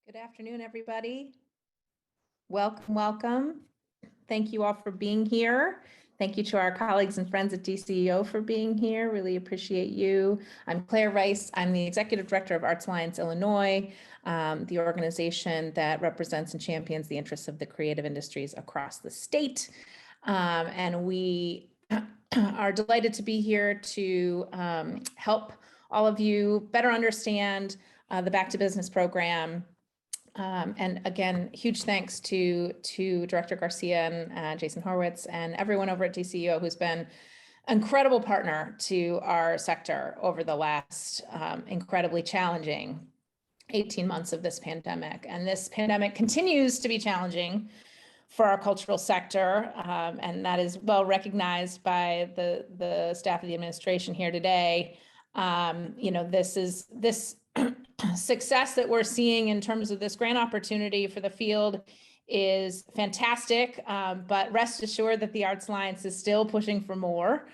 Good afternoon, everybody. Welcome, welcome. Thank you all for being here. Thank you to our colleagues and friends at DCEO for being here. Really appreciate you. I'm Claire Rice. I'm the Executive Director of Arts Alliance Illinois, the organization that represents and champions the interests of the creative industries across the state. And we are delighted to be here to help all of you better understand the Back to Business program. And again, huge thanks to Director Garcia and Jason Horowitz and everyone over at DCEO who's been an incredible partner to our sector over the last incredibly challenging 18 months of this pandemic. And this pandemic continues to be challenging for our cultural sector, and that is well recognized by the staff of the administration here today. This success that we're seeing in terms of this grant opportunity for the field is fantastic, but rest assured that the Arts Alliance is still pushing for more.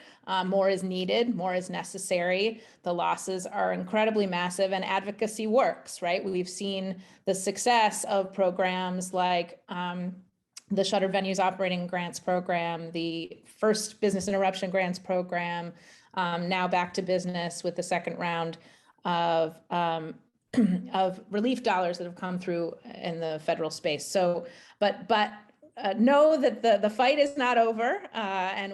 More is needed, more is necessary. The losses are incredibly massive and advocacy works, right? We've seen the success of programs like the Shutter Venues Operating Grants Program, the first Business Interruption Grants Program, now Back to Business with the second round of relief dollars that have come through in the federal space. So, but know that the fight is not over, and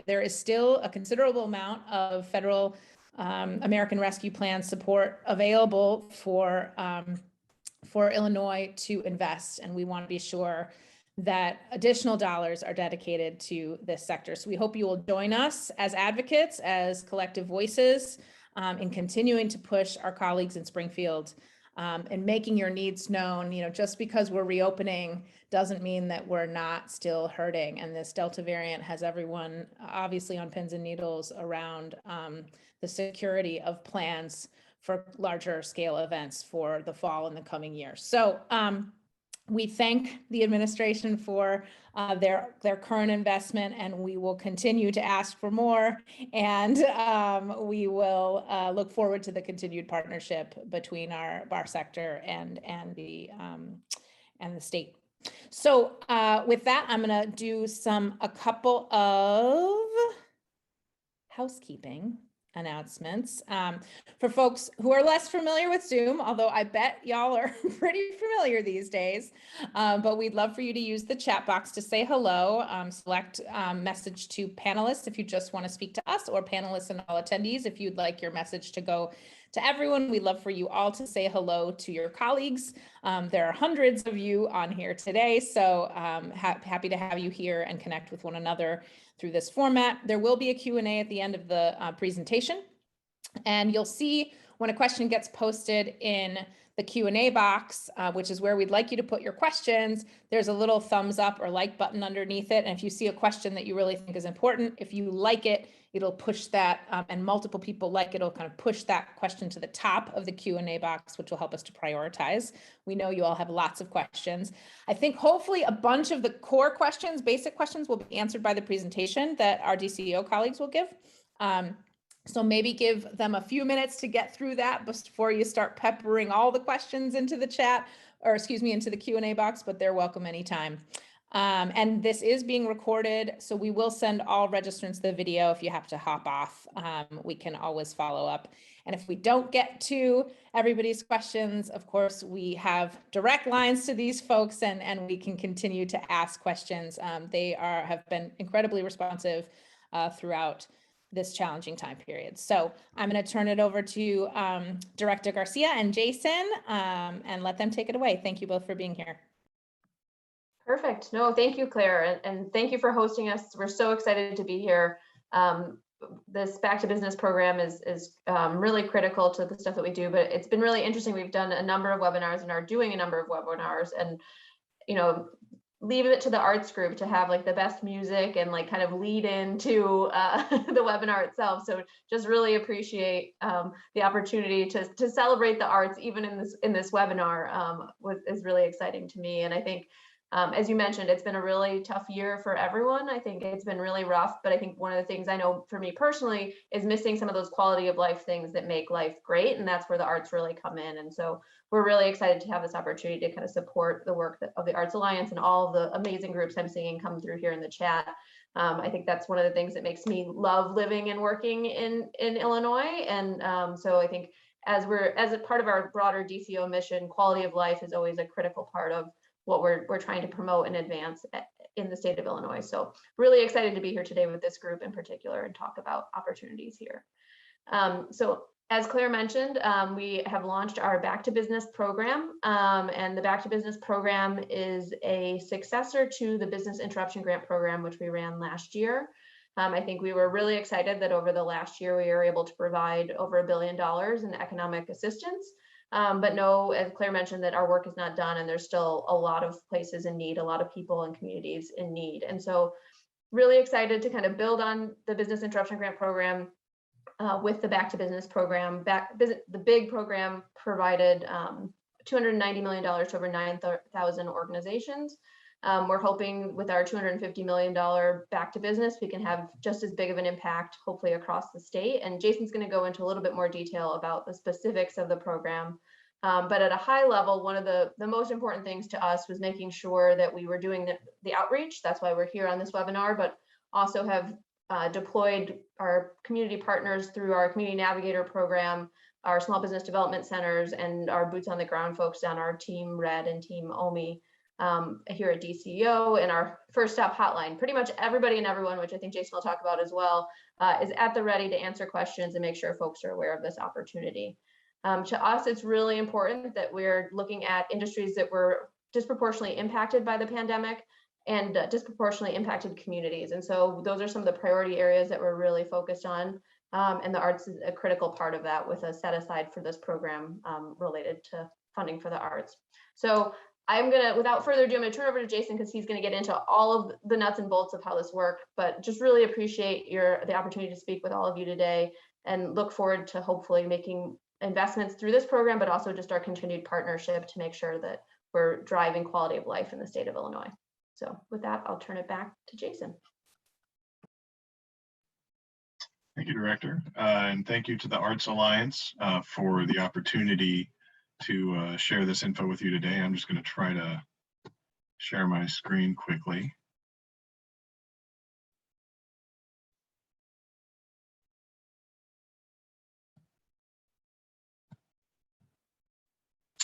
there is still a considerable amount of federal American Rescue Plan support available for Illinois to invest, and we want to be sure that additional dollars are dedicated to this sector. So we hope you will join us as advocates, as collective voices, in continuing to push our colleagues in Springfield and making your needs known. Just because we're reopening doesn't mean that we're not still hurting. And this Delta variant has everyone obviously on pins and needles around the security of plans for larger scale events for the fall in the coming year. So we thank the administration for their current investment, and we will continue to ask for more. And we will look forward to the continued partnership between our sector and the state. So with that, I'm going to do a couple of housekeeping announcements for folks who are less familiar with Zoom, although I bet y'all are pretty familiar these days, but we'd love for you to use the chat box to say hello. Select message to panelists if you just want to speak to us, or panelists and all attendees if you'd like your message to go to everyone. We'd love for you all to say hello to your colleagues. There are hundreds of you on here today, so happy to have you here and connect with one another through this format. There will be a Q&A at the end of the presentation, and you'll see when a question gets posted in the Q&A box, which is where we'd like you to put your questions, there's a little thumbs up or like button underneath it. And if you see a question that you really think is important, if you like it, it'll push that, and multiple people like it, it'll kind of push that question to the top of the Q&A box, which will help us to prioritize. We know you all have lots of questions. I think hopefully a bunch of the core questions, basic questions, will be answered by the presentation that our DCEO colleagues will give. So maybe give them a few minutes to get through that before you start peppering all the questions into the chat, or excuse me, into the Q&A box, but they're welcome anytime. And this is being recorded, so we will send all registrants the video. If you have to hop off, we can always follow up. And if we don't get to everybody's questions, of course, we have direct lines to these folks, and we can continue to ask questions. They have been incredibly responsive throughout this challenging time period. So I'm going to turn it over to Director Garcia and Jason and let them take it away. Thank you both for being here. Perfect. No, thank you, Claire, and thank you for hosting us. We're so excited to be here. This Back to Business program is really critical to the stuff that we do, but it's been really interesting. We've done a number of webinars and are doing a number of webinars, and leave it to the arts group to have like the best music and like kind of lead into the webinar itself. So just really appreciate the opportunity to celebrate the arts even in this webinar is really exciting to me. And I think As you mentioned, it's been a really tough year for everyone. I think it's been really rough, but I think one of the things I know for me personally is missing some of those quality of life things that make life great. And that's where the arts really come in. And so we're really excited to have this opportunity to kind of support the work of the Arts Alliance and all of the amazing groups I'm seeing come through here in the chat. I think that's one of the things that makes me love living and working in Illinois. And so I think as a part of our broader DCEO mission, quality of life is always a critical part of what we're trying to promote and advance in the state of Illinois. So really excited to be here today with this group in particular and talk about opportunities here. So as Claire mentioned, we have launched our Back to Business program, and the Back to Business program is a successor to the Business Interruption Grant program, which we ran last year. I think we were really excited that over the last year, we were able to provide over $1 billion in economic assistance. But no, as Claire mentioned, that our work is not done and there's still a lot of places in need, a lot of people and communities in need. And so really excited to kind of build on the Business Interruption Grant program with the Back to Business program. The big program provided $290 million to over 9,000 organizations. We're hoping with our $250 million Back to Business, we can have just as big of an impact, hopefully across the state. And Jason's going to go into a little bit more detail about the specifics of the program. But at a high level, one of the most important things to us was making sure that we were doing the outreach. That's why we're here on this webinar, but also have deployed our community partners through our Community Navigator program, our small business development centers, and our boots on the ground folks on our Team Red and Team OMI here at DCEO, and our first stop hotline. Pretty much everybody and everyone, which I think Jason will talk about as well, is at the ready to answer questions and make sure folks are aware of this opportunity. To us, it's really important that we're looking at industries that were disproportionately impacted by the pandemic and disproportionately impacted communities. And so those are some of the priority areas that we're really focused on. And the arts is a critical part of that, with a set aside for this program related to funding for the arts. So I'm gonna, without further ado, I'm gonna turn over to Jason because he's gonna get into all of the nuts and bolts of how this works, but just really appreciate the opportunity to speak with all of you today and look forward to hopefully making investments through this program, but also just our continued partnership to make sure that we're driving quality of life in the state of Illinois. So with that, I'll turn it back to Jason. Thank you, Director. And thank you to the Arts Alliance for the opportunity to share this info with you today. I'm just going to try to share my screen quickly.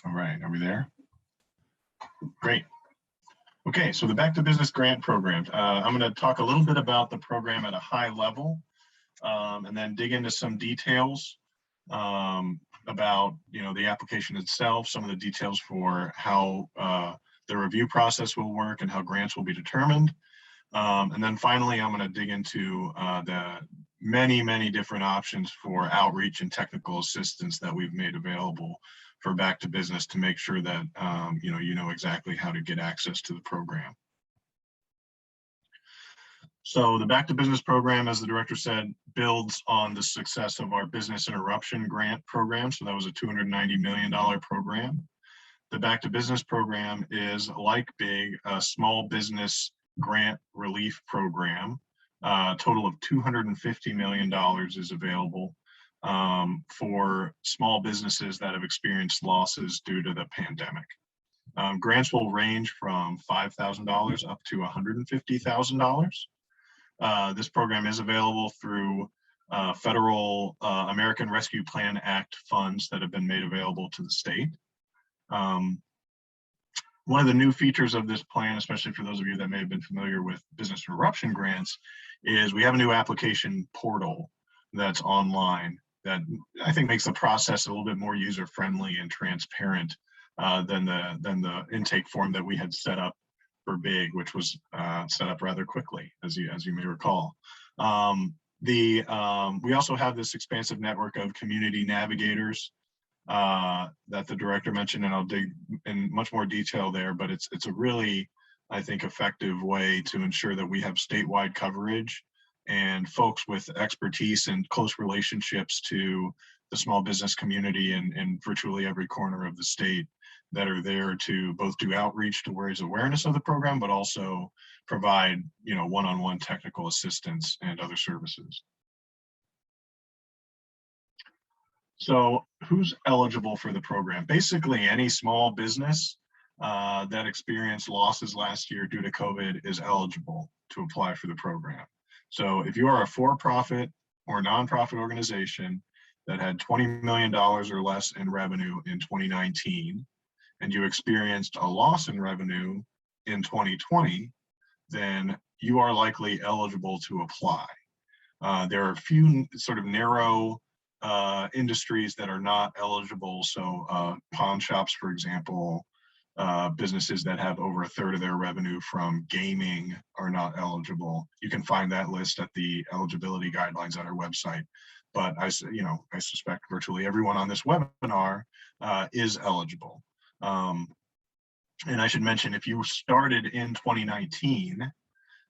All right, are we there? Great. Okay, so the Back to Business Grant Program. I'm going to talk a little bit about the program at a high level, and then dig into some details about the application itself, some of the details for how the review process will work and how grants will be determined. And then finally, I'm going to dig into the many different options for outreach and technical assistance that we've made available for Back to Business to make sure that you know exactly how to get access to the program. So the Back to Business program, as the director said, builds on the success of our Business Interruption Grant program. So that was a $290 million program. The Back to Business program is, like BIG, a small business grant relief program. A total of $250 million is available for small businesses that have experienced losses due to the pandemic. Grants will range from $5,000 up to $150,000. This program is available through federal American Rescue Plan Act funds that have been made available to the state. One of the new features of this plan, especially for those of you that may have been familiar with business interruption grants, is we have a new application portal that's online that I think makes the process a little bit more user-friendly and transparent than the intake form that we had set up for BIG, which was set up rather quickly, as you may recall. We also have this expansive network of community navigators that the director mentioned, and I'll dig in much more detail there, but it's a really, I think, effective way to ensure that we have statewide coverage and folks with expertise and close relationships to the small business community in virtually every corner of the state that are there to both do outreach to raise awareness of the program, but also provide, one-on-one technical assistance and other services. So who's eligible for the program? Basically, any small business that experienced losses last year due to COVID is eligible to apply for the program. So if you are a for-profit or nonprofit organization that had $20 million or less in revenue in 2019, and you experienced a loss in revenue in 2020, then you are likely eligible to apply. There are a few sort of narrow industries that are not eligible. So pawn shops, for example, businesses that have over 1/3 of their revenue from gaming are not eligible. You can find that list at the eligibility guidelines on our website. But I suspect virtually everyone on this webinar is eligible. And I should mention, if you started in 2019,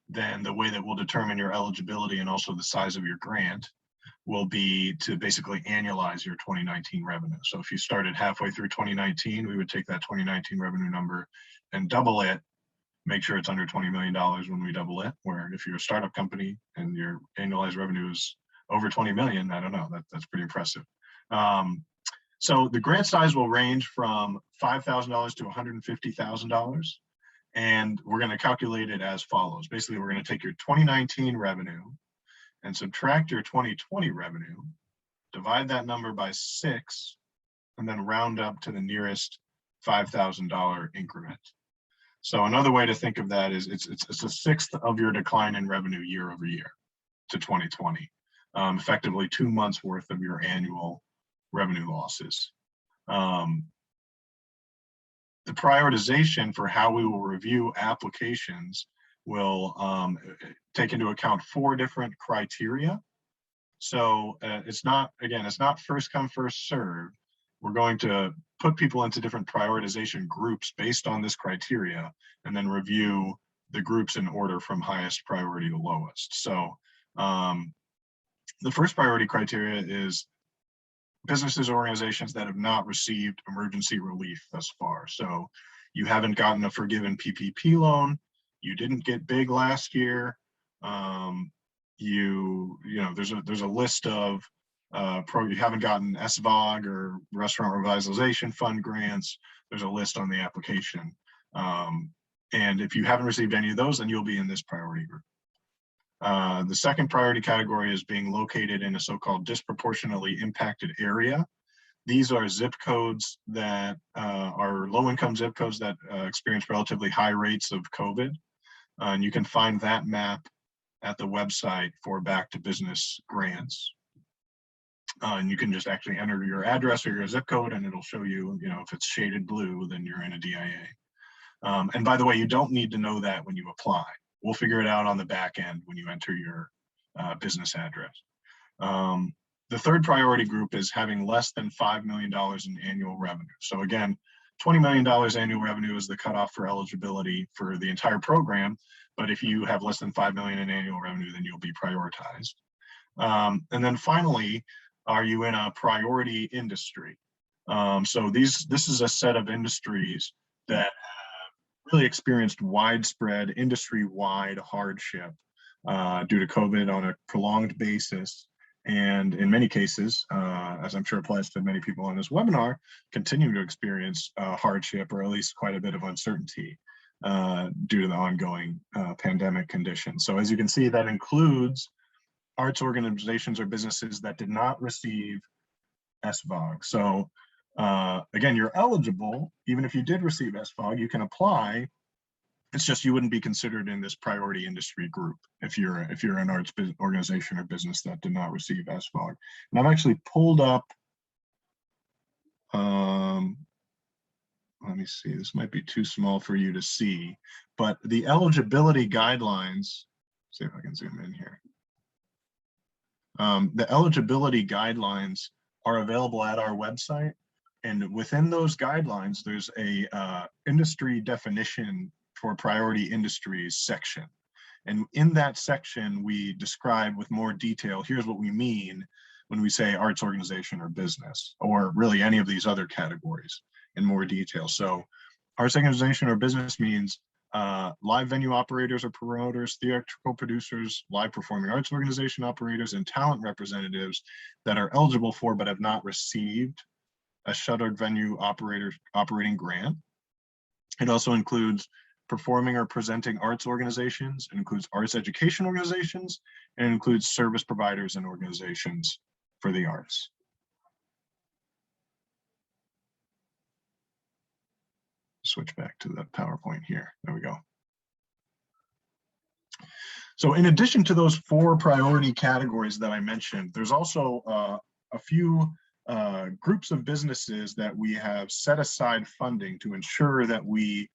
then the way that we'll determine your eligibility and also the size of your grant will be to basically annualize your 2019 revenue. So if you started halfway through 2019, we would take that 2019 revenue number and double it, make sure it's under $20 million when we double it, where if you're a startup company and your annualized revenue is over 20 million, I don't know, that's pretty impressive. So the grant size will range from $5,000 to $150,000. And we're going to calculate it as follows. Basically, we're going to take your 2019 revenue and subtract your 2020 revenue, divide that number by 6, and then round up to the nearest $5,000 increment. So another way to think of that is it's a sixth of your decline in revenue year over year to 2020, effectively 2 months worth of your annual revenue losses. The prioritization for how we will review applications will take into account 4 different criteria. So it's not first come, first served. We're going to put people into different prioritization groups based on this criteria, and then review the groups in order from highest priority to lowest. So the first priority criteria is businesses or organizations that have not received emergency relief thus far. So you haven't gotten a forgiven PPP loan, you didn't get big last year, there's a list of you haven't gotten SVOG or Restaurant Revitalization Fund grants. There's a list on the application. And if you haven't received any of those, then you'll be in this priority group. The second priority category is being located in a so-called disproportionately impacted area. These are zip codes that are low-income zip codes that experience relatively high rates of COVID. And you can find that map at the website for Back to Business grants. And you can just actually enter your address or your zip code, and it'll show you, if it's shaded blue, then you're in a DIA. And by the way, you don't need to know that when you apply. We'll figure it out on the back end when you enter your business address. The third priority group is having less than $5 million in annual revenue. So again, $20 million annual revenue is the cutoff for eligibility for the entire program. But if you have less than $5 million in annual revenue, then you'll be prioritized. And then finally, are you in a priority industry? So this is a set of industries that really experienced widespread industry-wide hardship due to COVID on a prolonged basis. And in many cases, as I'm sure applies to many people on this webinar, continue to experience hardship, or at least quite a bit of uncertainty due to the ongoing pandemic conditions. So as you can see, that includes arts organizations or businesses that did not receive SVOG. So again, you're eligible. Even if you did receive SVOG, you can apply. It's just you wouldn't be considered in this priority industry group if you're an arts organization or business that did not receive SVOG. And I've actually pulled up, let me see, this might be too small for you to see, but the eligibility guidelines, see if I can zoom in here. The eligibility guidelines are available at our website. And within those guidelines, there's a industry definition for priority industries section. And in that section, we describe with more detail, here's what we mean when we say arts organization or business, or really any of these other categories in more detail. So arts organization or business means live venue operators or promoters, theatrical producers, live performing arts organization operators, and talent representatives that are eligible for but have not received a shuttered venue operating grant. It also includes performing or presenting arts organizations. It includes arts education organizations, and it includes service providers and organizations for the arts. Switch back to the PowerPoint here. There we go. So in addition to those 4 priority categories that I mentioned, there's also a few groups of businesses that we have set aside funding to ensure that we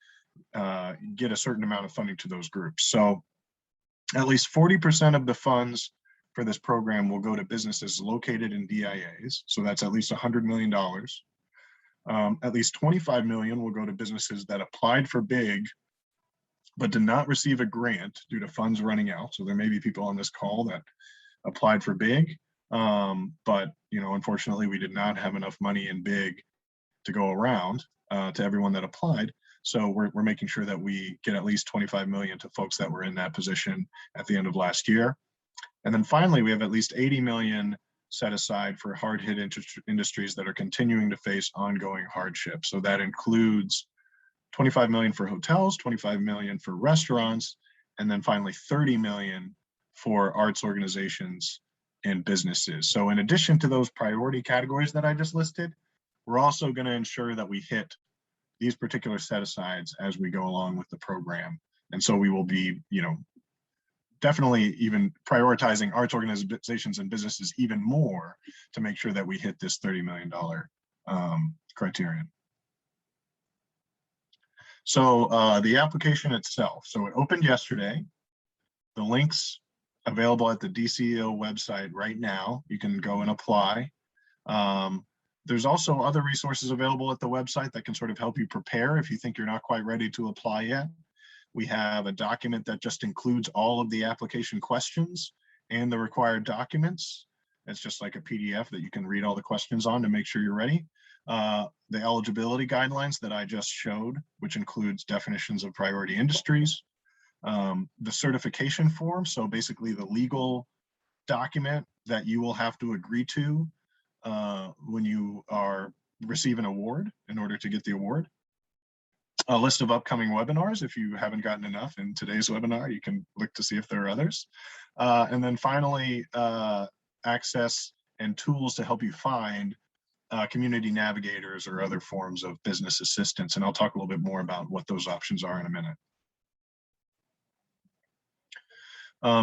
get a certain amount of funding to those groups. So at least 40% of the funds for this program will go to businesses located in DIAs. So that's at least $100 million. At least 25 million will go to businesses that applied for BIG but did not receive a grant due to funds running out. So there may be people on this call that applied for BIG, but unfortunately we did not have enough money in BIG to go around to everyone that applied. So we're making sure that we get at least 25 million to folks that were in that position at the end of last year. And then finally, we have at least 80 million set aside for hard-hit industries that are continuing to face ongoing hardship. So that includes 25 million for hotels, 25 million for restaurants, and then finally 30 million for arts organizations and businesses. So in addition to those priority categories that I just listed, we're also going to ensure that we hit these particular set-asides as we go along with the program. And so we will be, definitely even prioritizing arts organizations and businesses even more to make sure that we hit this $30 million criterion. So the application itself, so it opened yesterday. The link's available at the DCEO website right now. You can go and apply. There's also other resources available at the website that can sort of help you prepare if you think you're not quite ready to apply yet. We have a document that just includes all of the application questions and the required documents. It's just like a PDF that you can read all the questions on to make sure you're ready. The eligibility guidelines that I just showed, which includes definitions of priority industries, the certification form, so basically the legal document that you will have to agree to when you are receive an award in order to get the award. A list of upcoming webinars. If you haven't gotten enough in today's webinar, you can look to see if there are others. And then finally, access and tools to help you find community navigators or other forms of business assistance. And I'll talk a little bit more about what those options are in a minute.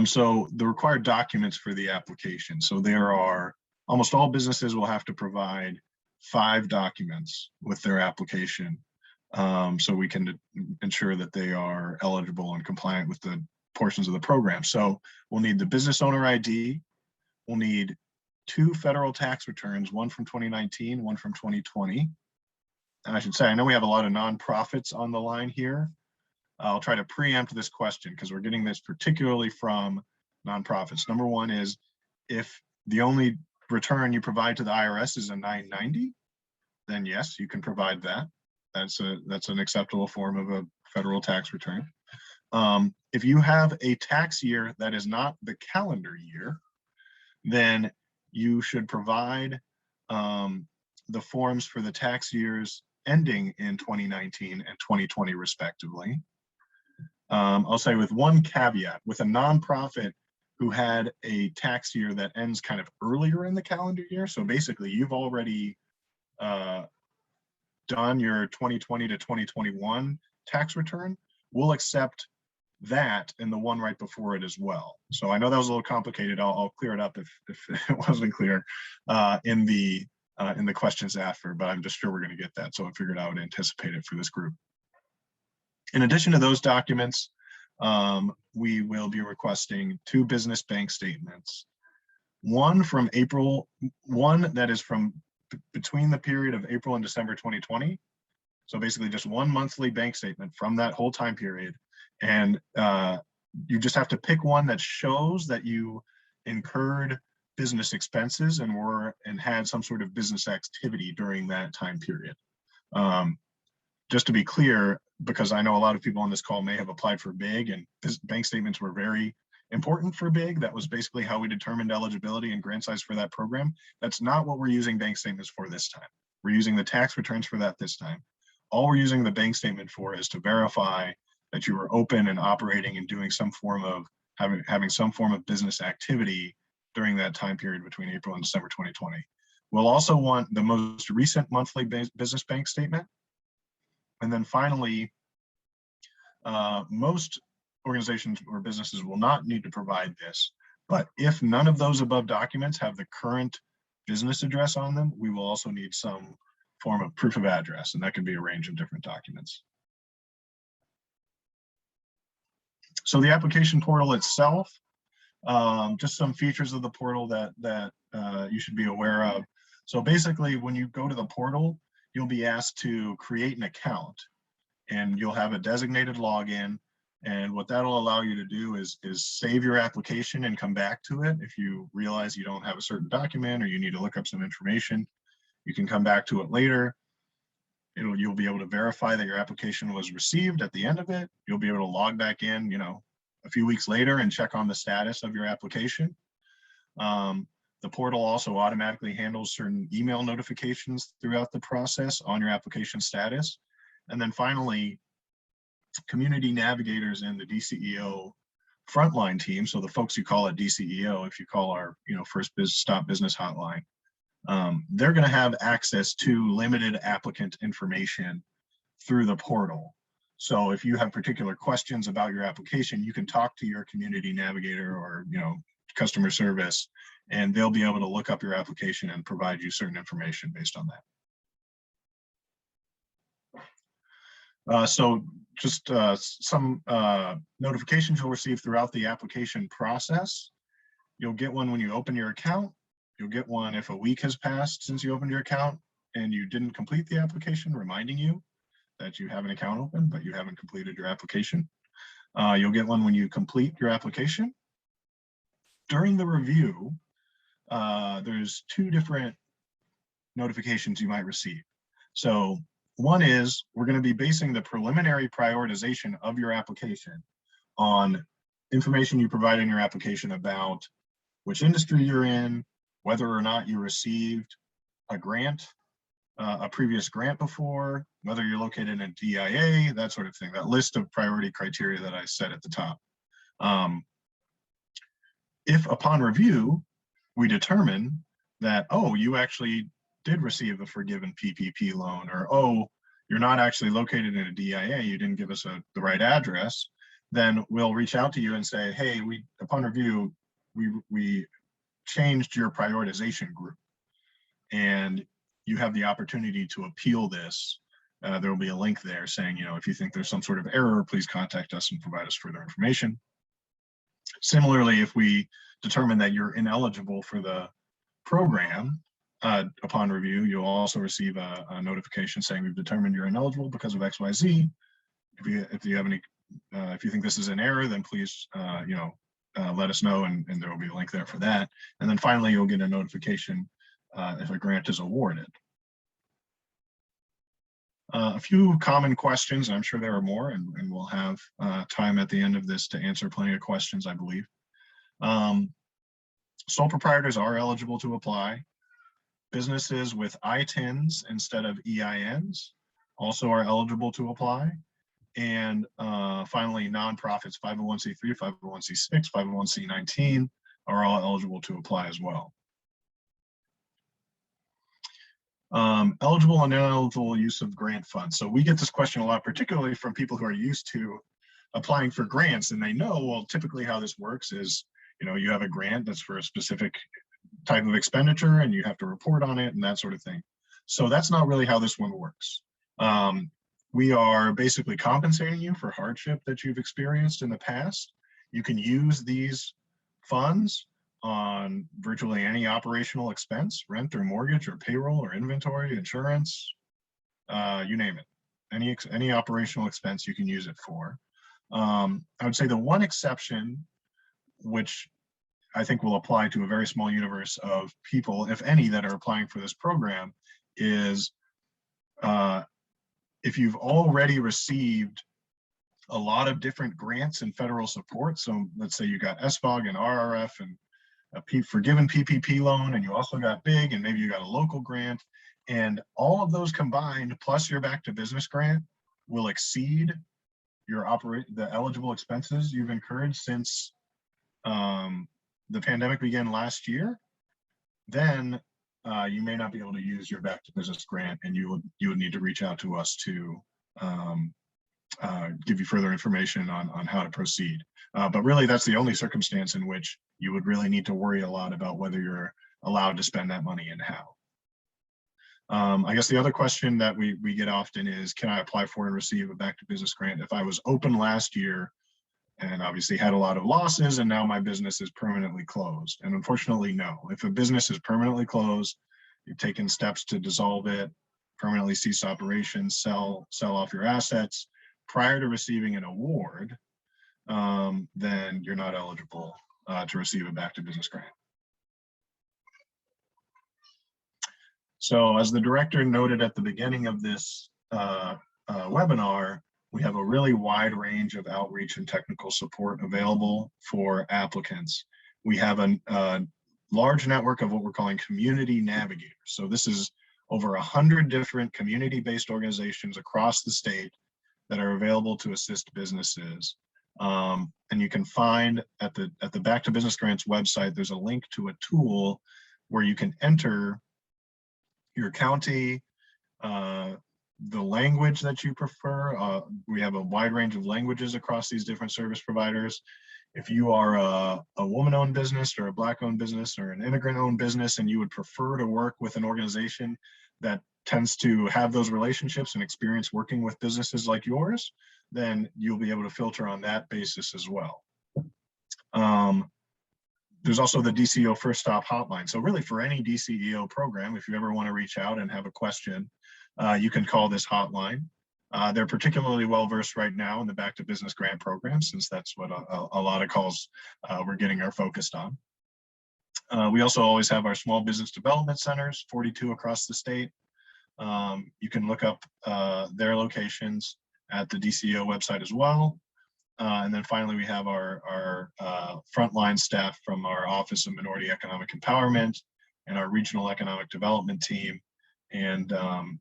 So the required documents for the application. So there are, almost all businesses will have to provide 5 documents with their application. So we can ensure that they are eligible and compliant with the portions of the program. So we'll need the business owner ID. We'll need 2 federal tax returns, one from 2019, one from 2020. And I should say, I know we have a lot of nonprofits on the line here. I'll try to preempt this question because we're getting this particularly from nonprofits. Number one is, if the only return you provide to the IRS is a 990, then yes, you can provide that. That's an acceptable form of a federal tax return. If you have a tax year that is not the calendar year, then you should provide the forms for the tax years ending in 2019 and 2020 respectively. I'll say with one caveat, with a nonprofit who had a tax year that ends kind of earlier in the calendar year, so basically you've already done your 2020 to 2021 tax return, we'll accept that and the one right before it as well. So I know that was a little complicated. I'll clear it up if it wasn't clear in the questions after, but I'm just sure we're going to get that. So I figured I would anticipate it for this group. In addition to those documents, we will be requesting 2 business bank statements. One from April, one that is from between the period of April and December 2020. So basically just one monthly bank statement from that whole time period. And you just have to pick one that shows that you incurred business expenses and had some sort of business activity during that time period. Just to be clear, because I know a lot of people on this call may have applied for BIG, and bank statements were very important for BIG. That was basically how we determined eligibility and grant size for that program. That's not what we're using bank statements for this time. We're using the tax returns for that this time. All we're using the bank statement for is to verify that you were open and operating and doing some form of having some form of business activity during that time period between April and December 2020. We'll also want the most recent monthly business bank statement. And then finally, most organizations or businesses will not need to provide this, but if none of those above documents have the current business address on them, we will also need some form of proof of address, and that can be a range of different documents. So the application portal itself, just some features of the portal that you should be aware of. So basically, when you go to the portal, you'll be asked to create an account, and you'll have a designated login. And what that'll allow you to do is save your application and come back to it. If you realize you don't have a certain document or you need to look up some information, you can come back to it later. You'll be able to verify that your application was received at the end of it. You'll be able to log back in, a few weeks later and check on the status of your application. The portal also automatically handles certain email notifications throughout the process on your application status. And then finally, community navigators and the DCEO frontline team, so the folks who call it DCEO, if you call our first stop business hotline, they're going to have access to limited applicant information through the portal. So if you have particular questions about your application, you can talk to your community navigator or customer service, and they'll be able to look up your application and provide you certain information based on that. So just some notifications you'll receive throughout the application process. You'll get one when you open your account. You'll get one if a week has passed since you opened your account and you didn't complete the application, reminding you that you have an account open, but you haven't completed your application. You'll get one when you complete your application. During the review, there's two different notifications you might receive. So one is we're going to be basing the preliminary prioritization of your application on information you provide in your application about which industry you're in, whether or not you received a grant, a previous grant before, whether you're located in a DIA, that sort of thing, that list of priority criteria that I said at the top. If upon review, we determine that, oh, you actually did receive a forgiven PPP loan, or, oh, you're not actually located in a DIA, you didn't give us the right address, then we'll reach out to you and say, hey, upon review, we changed your prioritization group, and you have the opportunity to appeal this. There will be a link there saying, if you think there's some sort of error, please contact us and provide us further information. Similarly, if we determine that you're ineligible for the program, upon review, you'll also receive a notification saying we've determined you're ineligible because of XYZ. If you have any, if you think this is an error, then please, let us know, and there will be a link there for that. And then finally, you'll get a notification if a grant is awarded. A few common questions, I'm sure there are more, and we'll have time at the end of this to answer plenty of questions, I believe. Sole proprietors are eligible to apply. Businesses with ITINs instead of EINs also are eligible to apply. And finally, nonprofits, 501c3, 501c6, 501c19 are all eligible to apply as well. Eligible and ineligible use of grant funds. So we get this question a lot, particularly from people who are used to applying for grants, and they know, well, typically how this works is, you have a grant that's for a specific type of expenditure and you have to report on it and that sort of thing. So that's not really how this one works. We are basically compensating you for hardship that you've experienced in the past. You can use these funds on virtually any operational expense, rent or mortgage or payroll or inventory, insurance, you name it. Any operational expense you can use it for. I would say the one exception, which I think will apply to a very small universe of people, if any, that are applying for this program, is if you've already received a lot of different grants and federal support. So let's say you got SBOG and RRF and a forgiven PPP loan, and you also got BIG, and maybe you got a local grant, and all of those combined plus your back to business grant will exceed your the eligible expenses you've incurred since the pandemic began last year. Then you may not be able to use your back to business grant, and you would need to reach out to us to give you further information on how to proceed. But really, that's the only circumstance in which you would really need to worry a lot about whether you're allowed to spend that money and how. I guess the other question that we get often is, can I apply for and receive a back to business grant if I was open last year and obviously had a lot of losses and now my business is permanently closed? And unfortunately, no. If a business is permanently closed, you've taken steps to dissolve it, permanently cease operations, sell off your assets prior to receiving an award, then you're not eligible to receive a back to business grant. So as the director noted at the beginning of this webinar, we have a really wide range of outreach and technical support available for applicants. We have a large network of what we're calling community navigators. So this is over 100 different community-based organizations across the state that are available to assist businesses. And you can find at the Back to Business Grants website, there's a link to a tool where you can enter your county, the language that you prefer. We have a wide range of languages across these different service providers. If you are a woman-owned business or a Black-owned business or an immigrant-owned business and you would prefer to work with an organization that tends to have those relationships and experience working with businesses like yours, then you'll be able to filter on that basis as well. There's also the DCEO First Stop Hotline. So really for any DCEO program, if you ever want to reach out and have a question, you can call this hotline. They're particularly well-versed right now in the Back to Business Grant Program, since that's what a lot of calls we're getting are focused on. We also always have our small business development centers, 42 across the state. You can look up their locations at the DCEO website as well. And then finally, we have our frontline staff from our Office of Minority Economic Empowerment and our Regional Economic Development team. And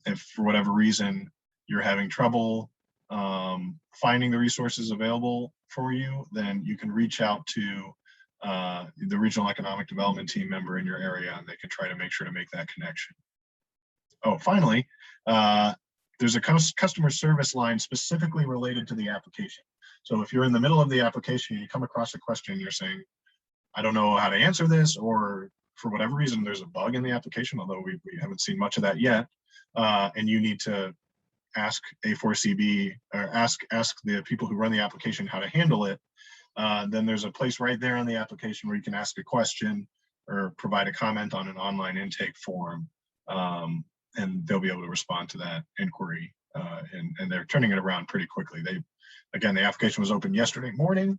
if for whatever reason you're having trouble finding the resources available for you, then you can reach out to the Regional Economic Development team member in your area, and they can try to make sure to make that connection. Oh, finally, there's a customer service line specifically related to the application. So if you're in the middle of the application and you come across a question, you're saying, I don't know how to answer this, or for whatever reason, there's a bug in the application, although we haven't seen much of that yet, and you need to ask A4CB or ask the people who run the application how to handle it, then there's a place right there on the application where you can ask a question or provide a comment on an online intake form, and they'll be able to respond to that inquiry, and they're turning it around pretty quickly. Again, the application was open yesterday morning.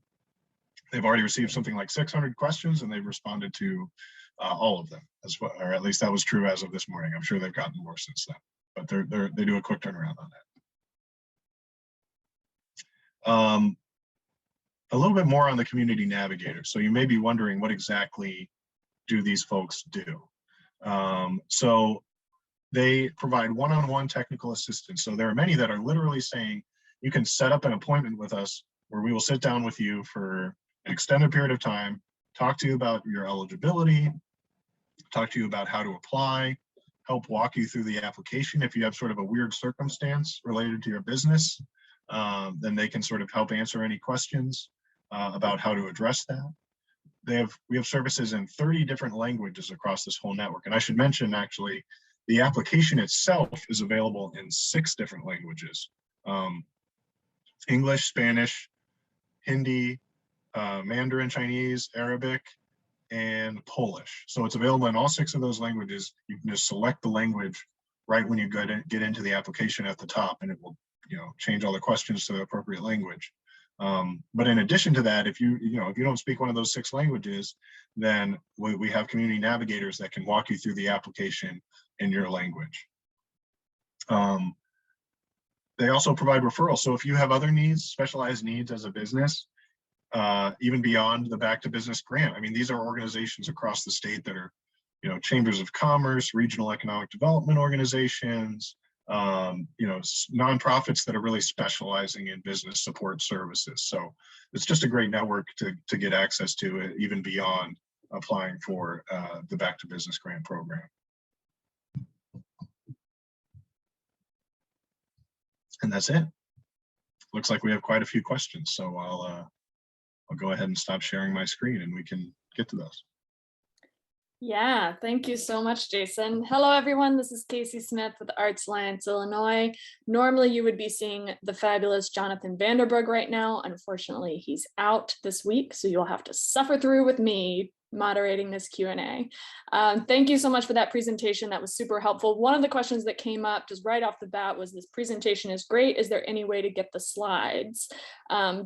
They've already received something like 600 questions, and they've responded to all of them, as well, or at least that was true as of this morning. I'm sure they've gotten more since then, but they do a quick turnaround on that. A little bit more on the community navigator. So you may be wondering, what exactly do these folks do? So they provide one-on-one technical assistance. So there are many that are literally saying, you can set up an appointment with us where we will sit down with you for an extended period of time, talk to you about your eligibility, talk to you about how to apply, help walk you through the application. If you have sort of a weird circumstance related to your business, then they can sort of help answer any questions about how to address that. We have services in 30 different languages across this whole network. And I should mention, actually, the application itself is available in 6 different languages. English, Spanish, Hindi, Mandarin Chinese, Arabic, and Polish. So it's available in all 6 of those languages. You can just select the language right when you get into the application at the top, and it will change all the questions to the appropriate language. But in addition to that, if you don't speak one of those 6 languages, then we have community navigators that can walk you through the application in your language. They also provide referrals. So if you have other needs, specialized needs as a business, even beyond the Back to Business grant, I mean, these are organizations across the state that are, chambers of commerce, regional economic development organizations, nonprofits that are really specializing in business support services. So it's just a great network to get access to, even beyond applying for the Back to Business grant program. And that's it. Looks like we have quite a few questions, so I'll go ahead and stop sharing my screen and we can get to those. Yeah, thank you so much, Jason. Hello, everyone. This is Casey Smith with Arts Alliance Illinois. Normally, you would be seeing the fabulous Jonathan Vanderburg right now. Unfortunately, he's out this week, so you'll have to suffer through with me moderating this Q&A. Thank you so much for that presentation. That was super helpful. One of the questions that came up just right off the bat was, this presentation is great. Is there any way to get the slides?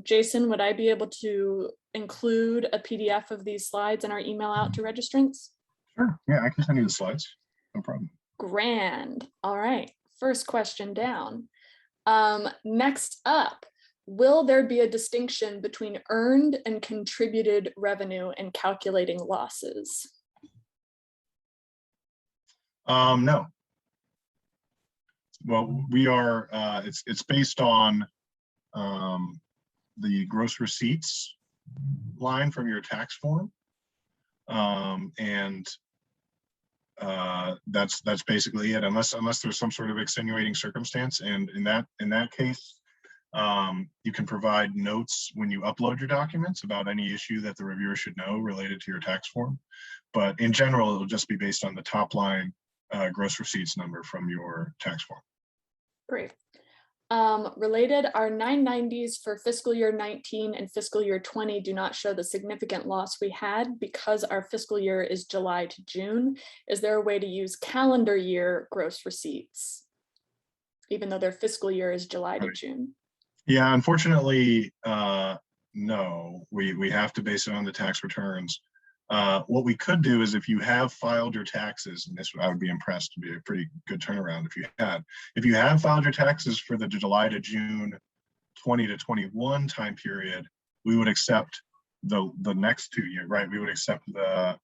Jason, would I be able to include a PDF of these slides in our email out to registrants? Sure. Yeah, I can send you the slides. No problem. Grand. All right. First question down. Next up, will there be a distinction between earned and contributed revenue in calculating losses? No. Well, we are, it's based on the gross receipts line from your tax form. And that's basically it, unless there's some sort of extenuating circumstance. And in that case, you can provide notes when you upload your documents about any issue that the reviewer should know related to your tax form. But in general, it'll just be based on the top line gross receipts number from your tax form. Great. Related, our 990s for fiscal year 19 and fiscal year 20 do not show the significant loss we had because our fiscal year is July to June. Is there a way to use calendar year gross receipts, even though their fiscal year is July to June? Yeah, unfortunately, no, we have to base it on the tax returns. What we could do is, if you have filed your taxes, and this I would be impressed, to be a pretty good turnaround if you have filed your taxes for the July to June 20 to 21 time period, we would accept the next 2 years, right? We would accept the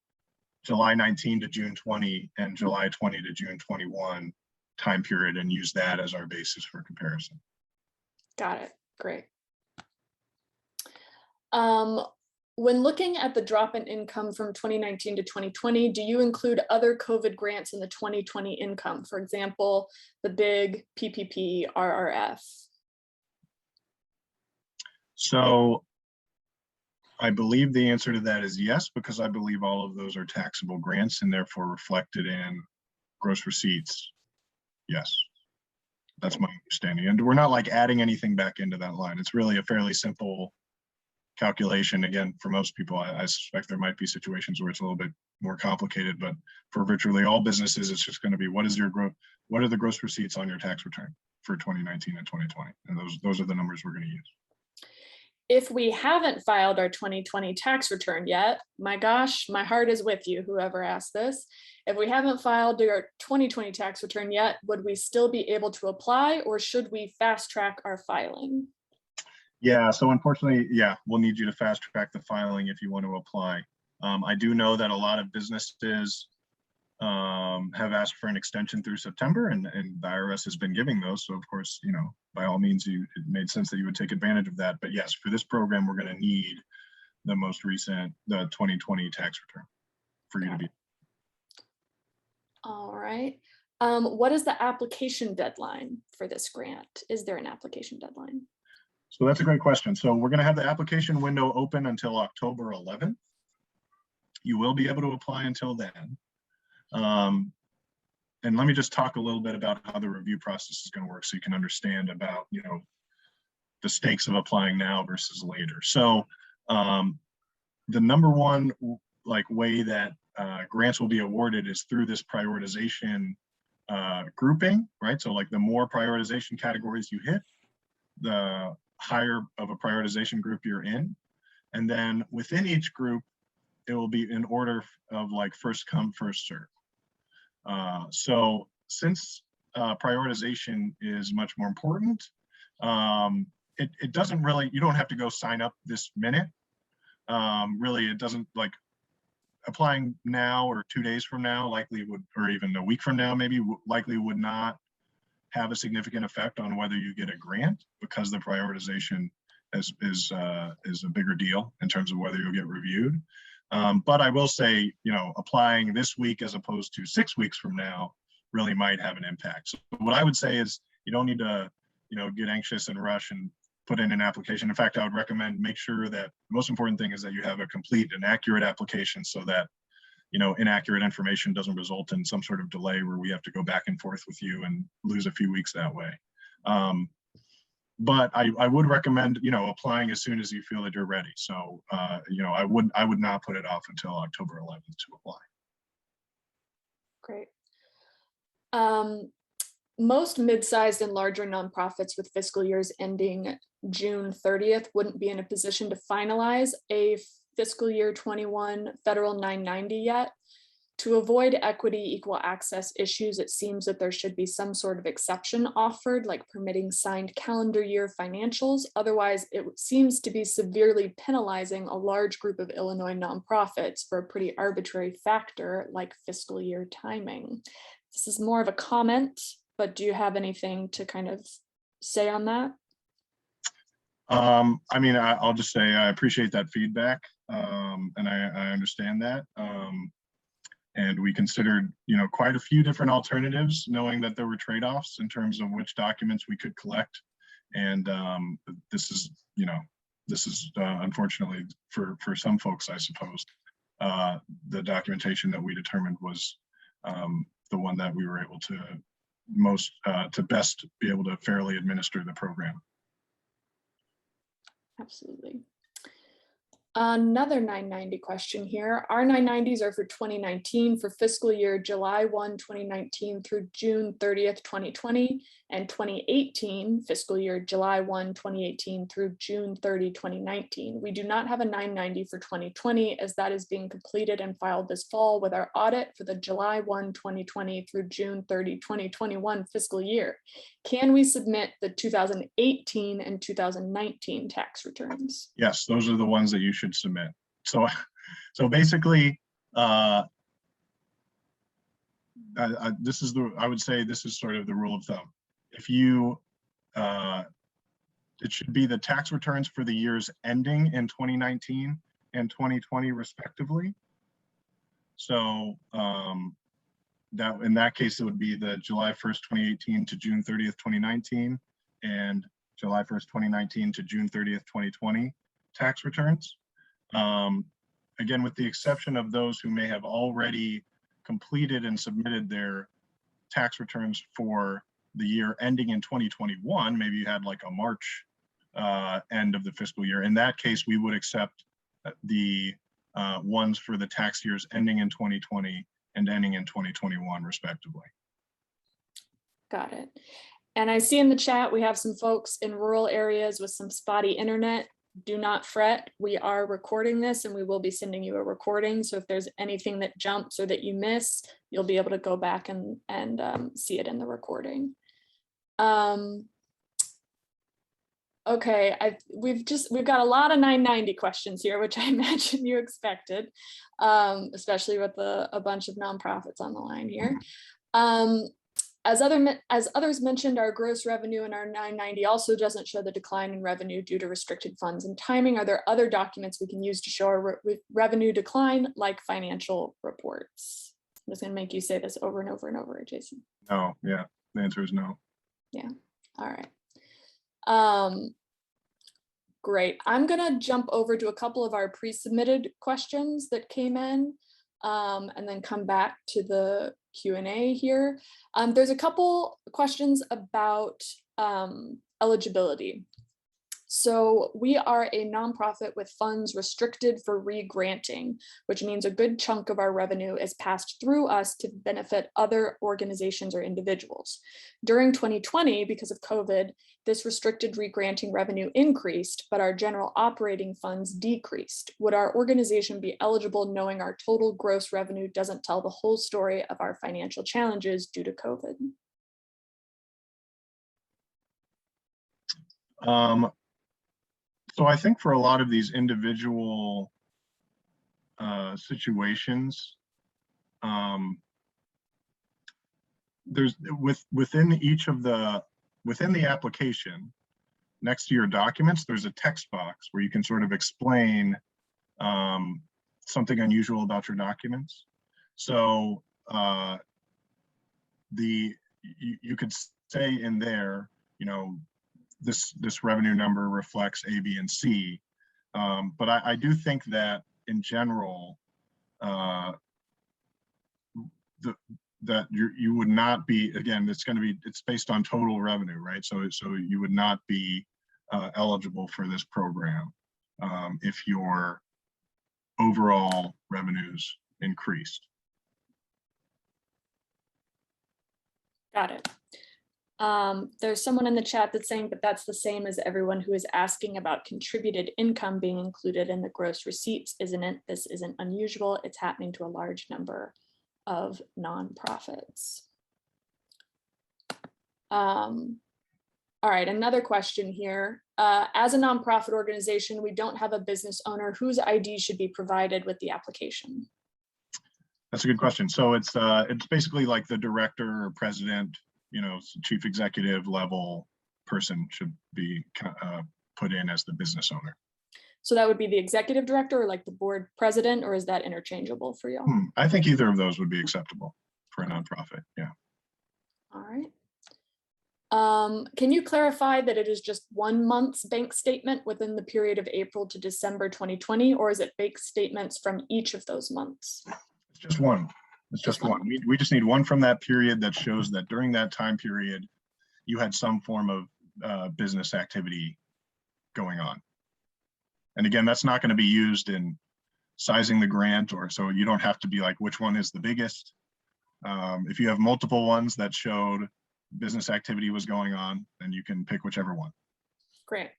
July 19 to June 20 and July 20 to June 21 time period and use that as our basis for comparison. Got it. Great. When looking at the drop in income from 2019 to 2020, do you include other COVID grants in the 2020 income? For example, the big PPP RRF? So I believe the answer to that is yes, because I believe all of those are taxable grants and therefore reflected in gross receipts. Yes, that's my understanding. And we're not like adding anything back into that line. It's really a fairly simple calculation. Again, for most people, I suspect there might be situations where it's a little bit more complicated, but for virtually all businesses, it's just going to be, what are the gross receipts on your tax return for 2019 and 2020? And those are the numbers we're going to use. If we haven't filed our 2020 tax return yet, my gosh, my heart is with you, whoever asked this. If we haven't filed our 2020 tax return yet, would we still be able to apply, or should we fast track our filing? Yeah, so unfortunately, yeah, we'll need you to fast track the filing if you want to apply. I do know that a lot of businesses have asked for an extension through September, and the IRS has been giving those. So of course, by all means, it made sense that you would take advantage of that. But yes, for this program, we're going to need the most recent, the 2020 tax return for you to be. All right. What is the application deadline for this grant? Is there an application deadline? So that's a great question. So we're going to have the application window open until October 11th. You will be able to apply until then. And let me just talk a little bit about how the review process is going to work, so you can understand about, the stakes of applying now versus later. So the number one way that grants will be awarded is through this prioritization grouping, right? So the more prioritization categories you hit, the higher of a prioritization group you're in. And then within each group, it will be in order of like first come, first serve. So since prioritization is much more important, it doesn't really, you don't have to go sign up this minute. Really, it doesn't, like applying now or 2 days from now likely would, or even a week from now, maybe likely would not have a significant effect on whether you get a grant, because the prioritization is a bigger deal in terms of whether you'll get reviewed. But I will say, you know, applying this week as opposed to 6 weeks from now really might have an impact. So what I would say is you don't need to, you know, get anxious and rush and put in an application. In fact, I would recommend make sure that the most important thing is that you have a complete and accurate application, so that, you know, inaccurate information doesn't result in some sort of delay where we have to go back and forth with you and lose a few weeks that way. But I would recommend, you know, applying as soon as you feel that you're ready. So, you know, I would not put it off until October 11th to apply. Great. Most mid-sized and larger nonprofits with fiscal years ending June 30th wouldn't be in a position to finalize a fiscal year 21 federal 990 yet. To avoid equity equal access issues, it seems that there should be some sort of exception offered, like permitting signed calendar year financials. Otherwise, it seems to be severely penalizing a large group of Illinois nonprofits for a pretty arbitrary factor like fiscal year timing. This is more of a comment, but do you have anything to kind of say on that? I mean, I'll just say I appreciate that feedback, and I understand that. And we considered, you know, quite a few different alternatives, knowing that there were trade-offs in terms of which documents we could collect. And this is, you know, this is unfortunately for some folks, I suppose, the documentation that we determined was the one that we were able to best be able to fairly administer the program. Absolutely. Another 990 question here. Our 990s are for 2019 for fiscal year July 1, 2019 through June 30th, 2020, and 2018 fiscal year July 1, 2018 through June 30, 2019. We do not have a 990 for 2020 as that is being completed and filed this fall with our audit for the July 1, 2020 through June 30, 2021 fiscal year. Can we submit the 2018 and 2019 tax returns? Yes, those are the ones that you should submit. So basically, this is I would say this is sort of the rule of thumb. If you, it should be the tax returns for the years ending in 2019 and 2020 respectively. So that in that case, it would be the July 1st, 2018 to June 30th, 2019, and July 1st, 2019 to June 30th, 2020 tax returns. Again, with the exception of those who may have already completed and submitted their tax returns for the year ending in 2021, maybe you had like a March end of the fiscal year. In that case, we would accept the ones for the tax years ending in 2020 and ending in 2021, respectively. Got it. And I see in the chat, we have some folks in rural areas with some spotty internet. Do not fret. We are recording this and we will be sending you a recording. So if there's anything that jumps or that you miss, you'll be able to go back and see it in the recording. Okay, we've got a lot of 990 questions here, which I imagine you expected, especially with a bunch of nonprofits on the line here. As others mentioned, our gross revenue in our 990 also doesn't show the decline in revenue due to restricted funds and timing. Are there other documents we can use to show our revenue decline, like financial reports? I'm just gonna make you say this over and over and over, Jason. No, yeah, the answer is no. Yeah, all right. Great, I'm gonna jump over to a couple of our pre-submitted questions that came in and then come back to the Q&A here. There's a couple questions about eligibility. So we are a nonprofit with funds restricted for re-granting, which means a good chunk of our revenue is passed through us to benefit other organizations or individuals. During 2020, because of COVID, this restricted re-granting revenue increased, but our general operating funds decreased. Would our organization be eligible knowing our total gross revenue doesn't tell the whole story of our financial challenges due to COVID? So I think for a lot of these individual situations, there's within the application, next to your documents, there's a text box where you can sort of explain something unusual about your documents. So you could say in there, you know, this revenue number reflects A, B, and C. But I do think that in general, that you would not be, again, it's based on total revenue, right? So you would not be eligible for this program if your overall revenues increased. Got it. There's someone in the chat that's saying that that's the same as everyone who is asking about contributed income being included in the gross receipts, isn't it? This isn't unusual. It's happening to a large number of nonprofits. All right, another question here. As a nonprofit organization, we don't have a business owner whose ID should be provided with the application. That's a good question. So it's basically like the director or president, you know, chief executive level person should be put in as the business owner. So that would be the executive director or like the board president, or is that interchangeable for you? I think either of those would be acceptable for a nonprofit. Yeah. All right. Can you clarify that it is just 1 month's bank statement within the period of April to December 2020, or is it bank statements from each of those months? It's just one. It's just one. We just need one from that period that shows that during that time period, you had some form of business activity going on. And again, that's not going to be used in sizing the grant, or so you don't have to be like, which one is the biggest? If you have multiple ones that showed business activity was going on, then you can pick whichever one. Great.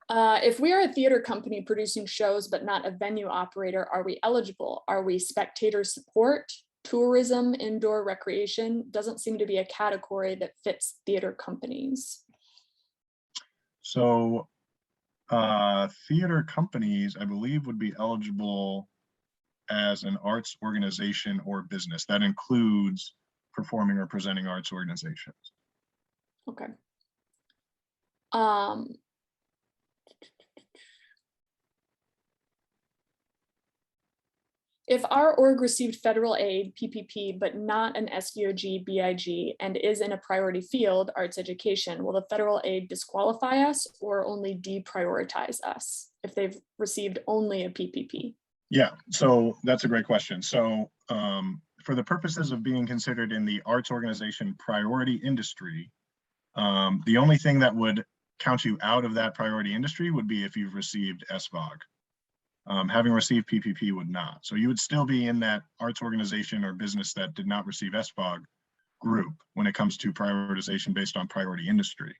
If we are a theater company producing shows but not a venue operator, are we eligible? Are we spectator support, tourism, indoor recreation? Doesn't seem to be a category that fits theater companies. So theater companies, I believe, would be eligible as an arts organization or business. That includes performing or presenting arts organizations. Okay. If our org received federal aid, PPP, but not an SVOG, BIG, and is in a priority field, arts education, will the federal aid disqualify us or only deprioritize us if they've received only a PPP? Yeah, so that's a great question. So for the purposes of being considered in the arts organization priority industry, the only thing that would count you out of that priority industry would be if you've received SVOG. Having received PPP would not. So you would still be in that arts organization or business that did not receive SVOG group when it comes to prioritization based on priority industry.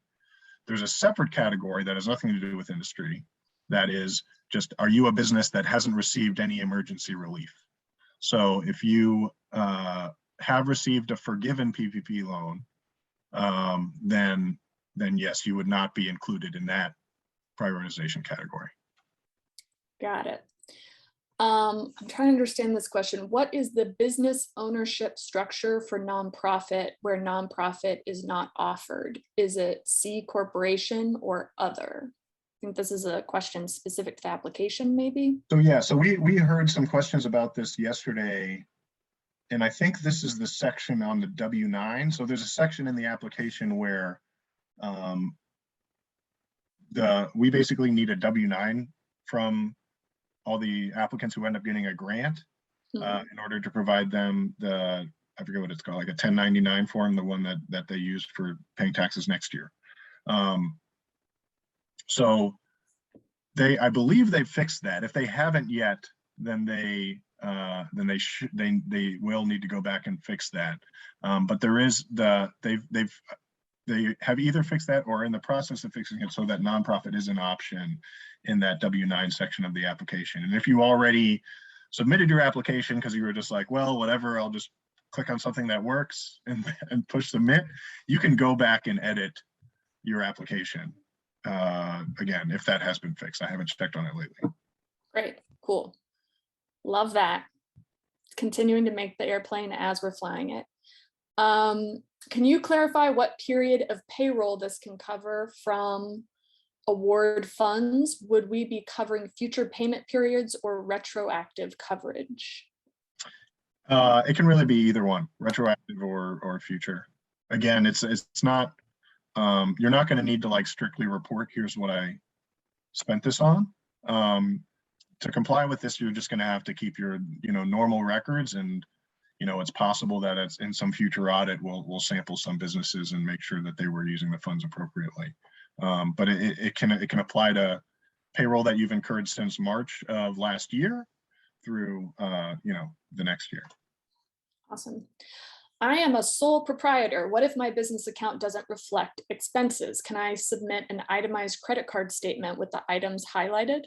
There's a separate category that has nothing to do with industry. That is just, are you a business that hasn't received any emergency relief? So if you have received a forgiven PPP loan, then yes, you would not be included in that prioritization category. Got it. I'm trying to understand this question. What is the business ownership structure for nonprofit where nonprofit is not offered? Is it C corporation or other? I think this is a question specific to the application, maybe. So yeah, so we heard some questions about this yesterday, and I think this is the section on the W-9. So there's a section in the application where we basically need a W-9 from all the applicants who end up getting a grant in order to provide them the, I forget what it's called, like a 1099 form, the one that they used for paying taxes next year. So I believe they've fixed that. If they haven't yet, then they will need to go back and fix that. But there is they have either fixed that or in the process of fixing it so that nonprofit is an option in that W-9 section of the application. And if you already submitted your application because you were just like, well, whatever, I'll just click on something that works and push submit, you can go back and edit your application again, if that has been fixed. I haven't checked on it lately. Great, cool. Love that. Continuing to make the airplane as we're flying it. Can you clarify what period of payroll this can cover from award funds? Would we be covering future payment periods or retroactive coverage? It can really be either one, retroactive or future. Again, it's not, you're not going to need to like strictly report, here's what I spent this on. To comply with this, you're just going to have to keep your, normal records, and it's possible that it's in some future audit, we'll sample some businesses and make sure that they were using the funds appropriately. But it can apply to payroll that you've incurred since March of last year through the next year. Awesome. I am a sole proprietor. What if my business account doesn't reflect expenses? Can I submit an itemized credit card statement with the items highlighted?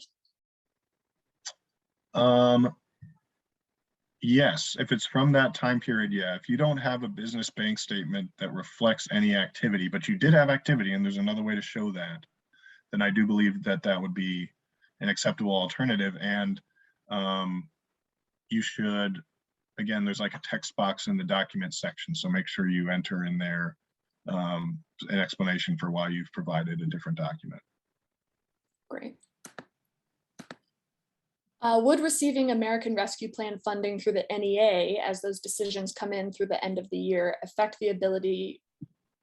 Yes, if it's from that time period, yeah. If you don't have a business bank statement that reflects any activity, but you did have activity and there's another way to show that, then I do believe that that would be an acceptable alternative. And you should, again, there's like a text box in the document section, so make sure you enter in there an explanation for why you've provided a different document. Great. Would receiving American Rescue Plan funding through the NEA, as those decisions come in through the end of the year, affect the ability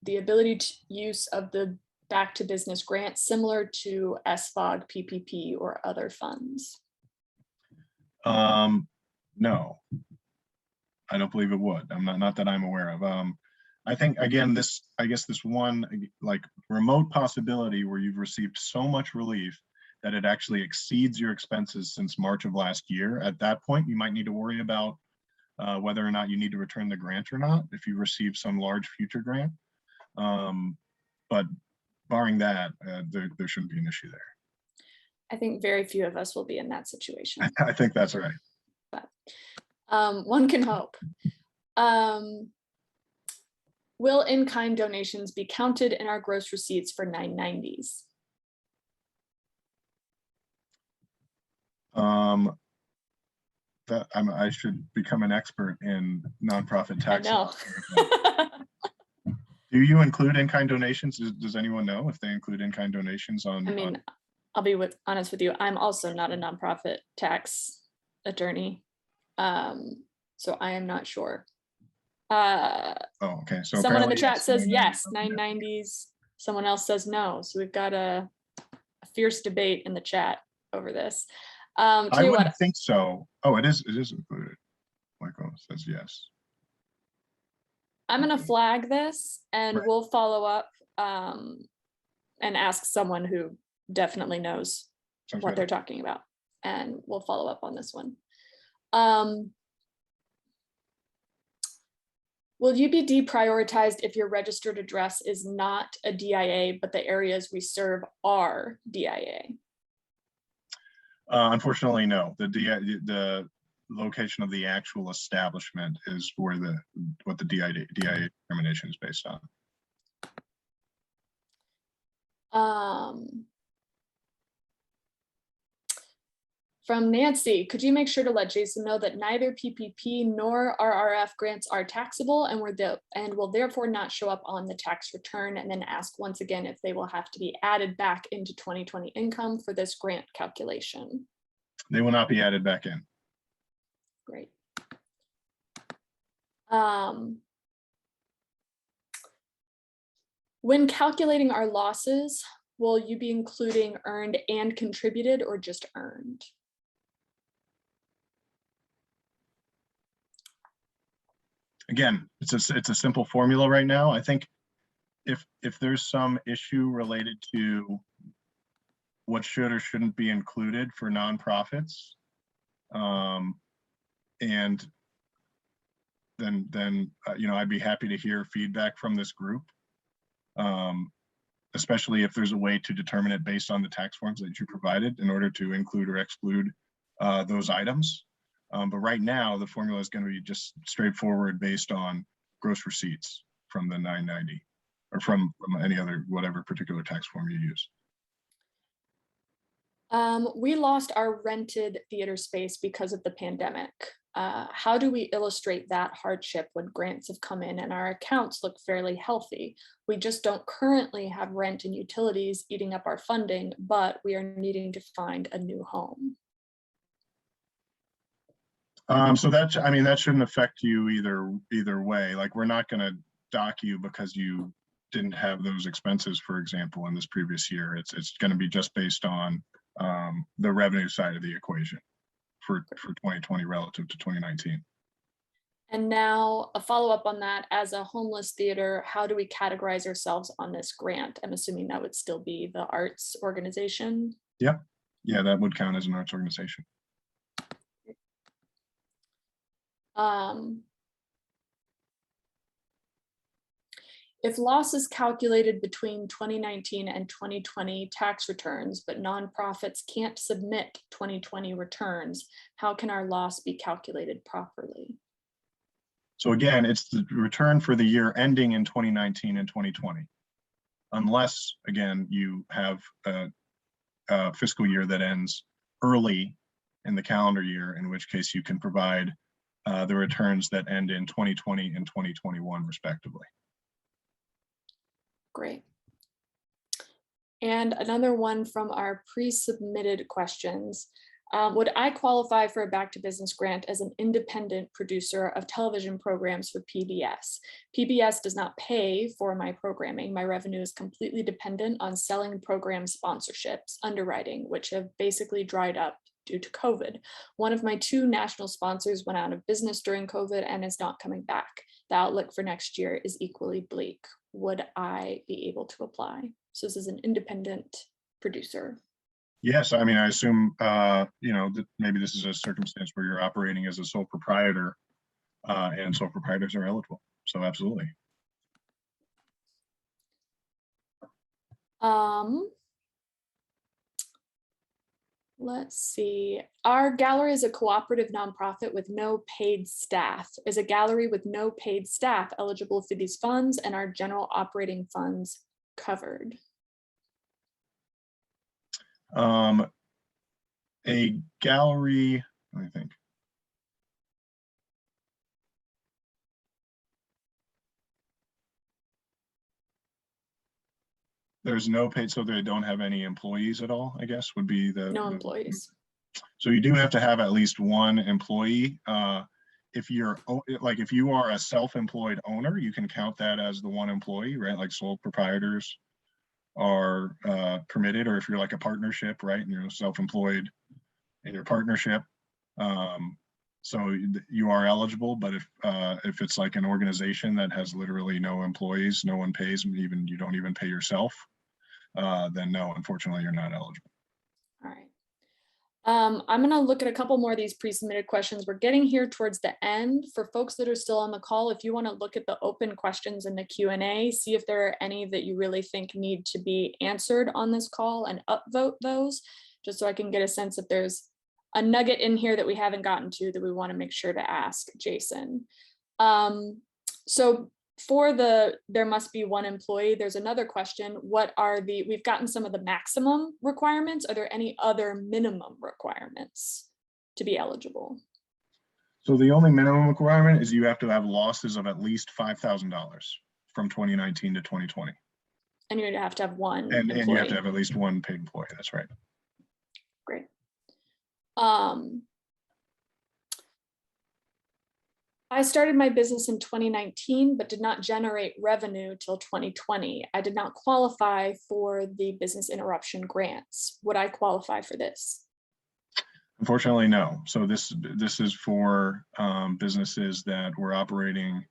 to use of the Back to Business grant, similar to SFOG, PPP, or other funds? No, I don't believe it would. Not that I'm aware of. I think, again, this one like remote possibility where you've received so much relief that it actually exceeds your expenses since March of last year. At that point, you might need to worry about whether or not you need to return the grant or not if you receive some large future grant. But barring that, there shouldn't be an issue there. I think very few of us will be in that situation. I think that's right. But one can hope. Will in-kind donations be counted in our gross receipts for 990s? I should become an expert in nonprofit tax. I know. Do you include in-kind donations? Does anyone know if they include in-kind donations on? I mean, I'll be honest with you. I'm also not a nonprofit tax attorney, so I am not sure. Oh, okay. So someone in the chat yes, says yes, 990s. Someone else says no. So we've got a fierce debate in the chat over this. I wouldn't think so. Oh, it is included. Michael says yes. I'm gonna flag this and Right. we'll follow up and ask someone who definitely knows Sounds what good. they're talking about, and we'll follow up on this one. Will you be deprioritized if your registered address is not a DIA, but the areas we serve are DIA? Unfortunately, no. The location of the actual establishment is where what the DIA determination is based on. From Nancy, could you make sure to let Jason know that neither PPP nor RRF grants are taxable and will therefore not show up on the tax return, and then ask once again if they will have to be added back into 2020 income for this grant calculation? They will not be added back in. Great. When calculating our losses, will you be including earned and contributed, or just earned? Again, it's a simple formula right now. I think if there's some issue related to what should or shouldn't be included for nonprofits. And then you know, I'd be happy to hear feedback from this group, especially if there's a way to determine it based on the tax forms that you provided in order to include or exclude those items. But right now, the formula is going to be just straightforward based on gross receipts from the 990 or from any other, whatever particular tax form you use. We lost our rented theater space because of the pandemic. How do we illustrate that hardship when grants have come in and our accounts look fairly healthy? We just don't currently have rent and utilities eating up our funding, but we are needing to find a new home. So that, I mean, that shouldn't affect you either way. Like, we're not going to dock you because you didn't have those expenses, for example, in this previous year. It's going to be just based on the revenue side of the equation for 2020 relative to 2019. And now a follow-up on that, as a homeless theater, how do we categorize ourselves on this grant? I'm assuming that would still be the arts organization. Yeah, that would count as an arts organization. If loss is calculated between 2019 and 2020 tax returns, but nonprofits can't submit 2020 returns, how can our loss be calculated properly? So again, it's the return for the year ending in 2019 and 2020. Unless, again, you have a fiscal year that ends early in the calendar year, in which case you can provide the returns that end in 2020 and 2021 respectively. Great. And another one from our pre-submitted questions. Would I qualify for a Back to Business grant as an independent producer of television programs for PBS? PBS does not pay for my programming. My revenue is completely dependent on selling program sponsorships, underwriting, which have basically dried up due to COVID. One of my 2 national sponsors went out of business during COVID and is not coming back. The outlook for next year is equally bleak. Would I be able to apply? So this is an independent producer. Yes, I mean, I assume, you know, that maybe this is a circumstance where you're operating as a sole proprietor, and sole proprietors are eligible. So absolutely. Let's see. Our gallery is a cooperative nonprofit with no paid staff. Is a gallery with no paid staff eligible for these funds, and our general operating funds covered? A gallery, let me think. There's no paid, so they don't have any employees at all, I guess, would be the— No employees. So you do have to have at least one employee. If you're like, if you are a self-employed owner, you can count that as the one employee, right? Like sole proprietors are permitted, or if you're like a partnership, right, and you're self-employed in your partnership, so you are eligible. But if it's like an organization that has literally no employees, no one pays, even you don't even pay yourself, then no, unfortunately, you're not eligible. All right. I'm going to look at a couple more of these pre-submitted questions. We're getting here towards the end. For folks that are still on the call, if you want to look at the open questions in the Q&A, see if there are any that you really think need to be answered on this call and upvote those, just so I can get a sense if there's a nugget in here that we haven't gotten to that we want to make sure to ask Jason. So for there must be one employee, there's another question. What are we've gotten some of the maximum requirements. Are there any other minimum requirements to be eligible? So the only minimum requirement is you have to have losses of at least $5,000 from 2019 to 2020. And you have to have one and employee. And you have to have at least one paid employee, that's right. Great. I started my business in 2019, but did not generate revenue till 2020. I did not qualify for the business interruption grants. Would I qualify for this? Unfortunately, no. So this is for businesses that were operating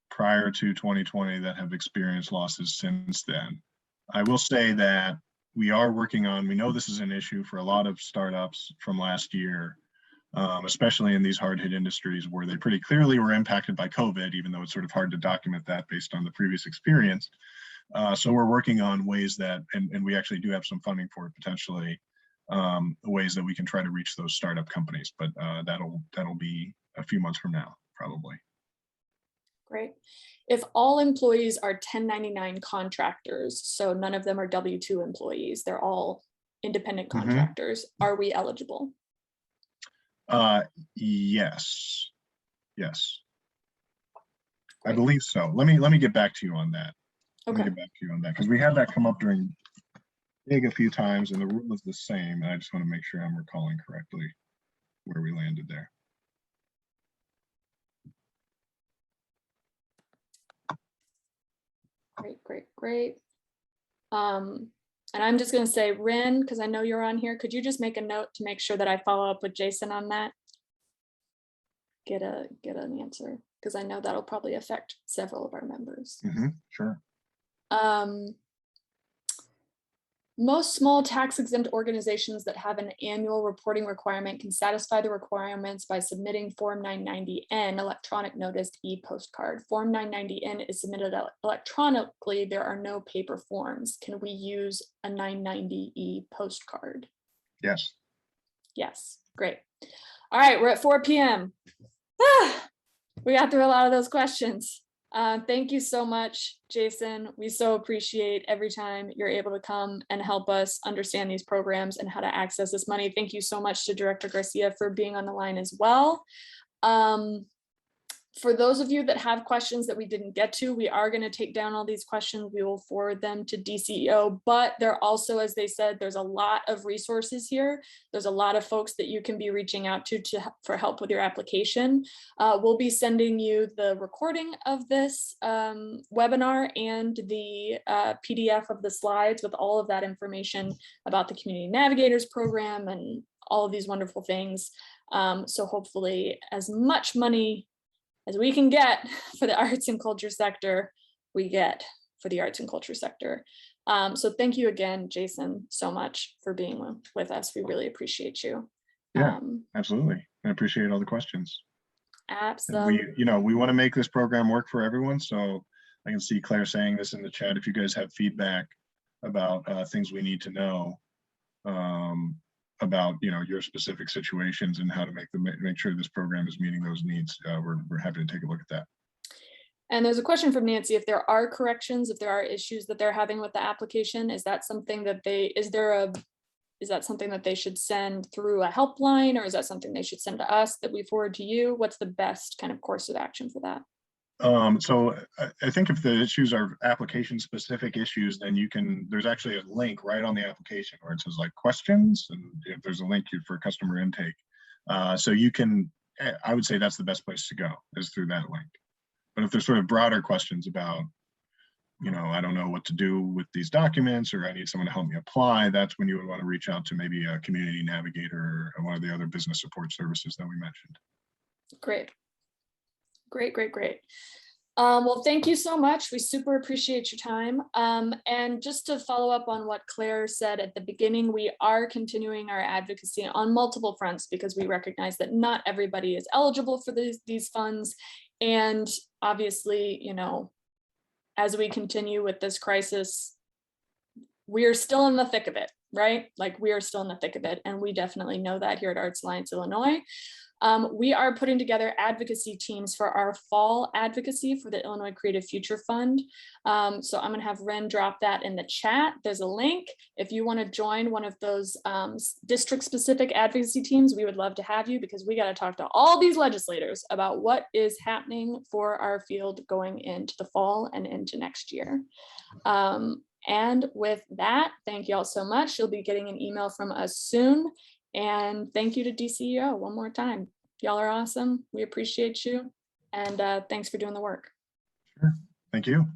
prior to 2020 that have experienced losses since then. I will say that we are working on, we know this is an issue for a lot of startups from last year, especially in these hard hit industries where they pretty clearly were impacted by COVID, even though it's sort of hard to document that based on the previous experience. So we're working on ways that, and we actually do have some funding for it potentially, ways that we can try to reach those startup companies, but that'll be a few months from now, probably. Great. If all employees are 1099 contractors, so none of them are W-2 employees, they're all independent contractors, are we eligible? Yes. Yes. Great. I believe so. Let me get back to you on that. Let me Okay. get back to you on that because we had that come up during a few times and the rule is the same. And I just want to make sure I'm recalling correctly where we landed there. Great. And I'm just going to say, Rin, because I know you're on here, could you just make a note to make sure that I follow up with Jason on that? Get an answer, because I know that'll probably affect several of our members. Sure. Most small tax exempt organizations that have an annual reporting requirement can satisfy the requirements by submitting Form 990N electronic notice e-postcard. Form 990N is submitted electronically. There are no paper forms. Can we use a 990 e-postcard? Yes. Yes, great. All right, we're at 4 p.m. We got through a lot of those questions. Thank you so much, Jason. We so appreciate every time you're able to come and help us understand these programs and how to access this money. Thank you so much to Director Garcia for being on the line as well. For those of you that have questions that we didn't get to, we are going to take down all these questions. We will forward them to DCEO, but there also, as they said, there's a lot of resources here. There's a lot of folks that you can be reaching out to for help with your application. We'll be sending you the recording of this webinar and the PDF of the slides with all of that information about the Community Navigators program and all of these wonderful things. So hopefully as much money as we can get for the arts and culture sector, we get for the arts and culture sector. So thank you again, Jason, so much for being with us. We really appreciate you. Yeah, absolutely. I appreciate all the questions. Absolutely. We want to make this program work for everyone. So I can see Claire saying this in the chat. If you guys have feedback about things we need to know, about your specific situations and how to make sure this program is meeting those needs, we're happy to take a look at that. And there's a question from Nancy: if there are corrections, if there are issues that they're having with the application, is that something that is that something that they should send through a helpline, or is that something they should send to us that we forward to you? What's the best kind of course of action for that? So I think if the issues are application specific issues, then there's actually a link right on the application where it says like questions, and if there's a link for customer intake. So I would say that's the best place to go, is through that link. But if there's sort of broader questions about, I don't know what to do with these documents, or I need someone to help me apply, that's when you would want to reach out to maybe a community navigator or one of the other business support services that we mentioned. Great. Well, thank you so much. We super appreciate your time. And just to follow up on what Claire said at the beginning, we are continuing our advocacy on multiple fronts because we recognize that not everybody is eligible for these funds. And obviously, as we continue with this crisis, we are still in the thick of it, right? Like, we are still in the thick of it. And we definitely know that here at Arts Alliance Illinois. We are putting together advocacy teams for our fall advocacy for the Illinois Creative Future Fund. So I'm going to have Ren drop that in the chat. There's a link. If you want to join one of those district-specific advocacy teams, we would love to have you, because we got to talk to all these legislators about what is happening for our field going into the fall and into next year. And with that, thank you all so much. You'll be getting an email from us soon. And thank you to DCEO one more time. Y'all are awesome. We appreciate you. And thanks for doing the work. Sure. Thank you.